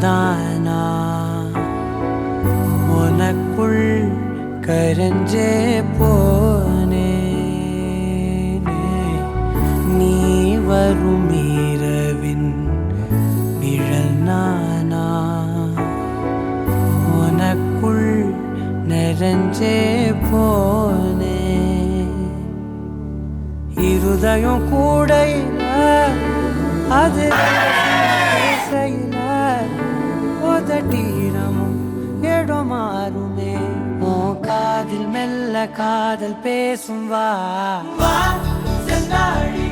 தானா உனக்குள் கரஞ்சே போனே நீ வரும் இரவின் நிழல் நானா உனக்குள் நிறைஞ்சே போனே இருதயம் கூடையில அது பேசையில உதட்டீரமும் இடம் மாறுமே உன் காதில் மெல்ல காதல் பேசும் வா செந்தாழி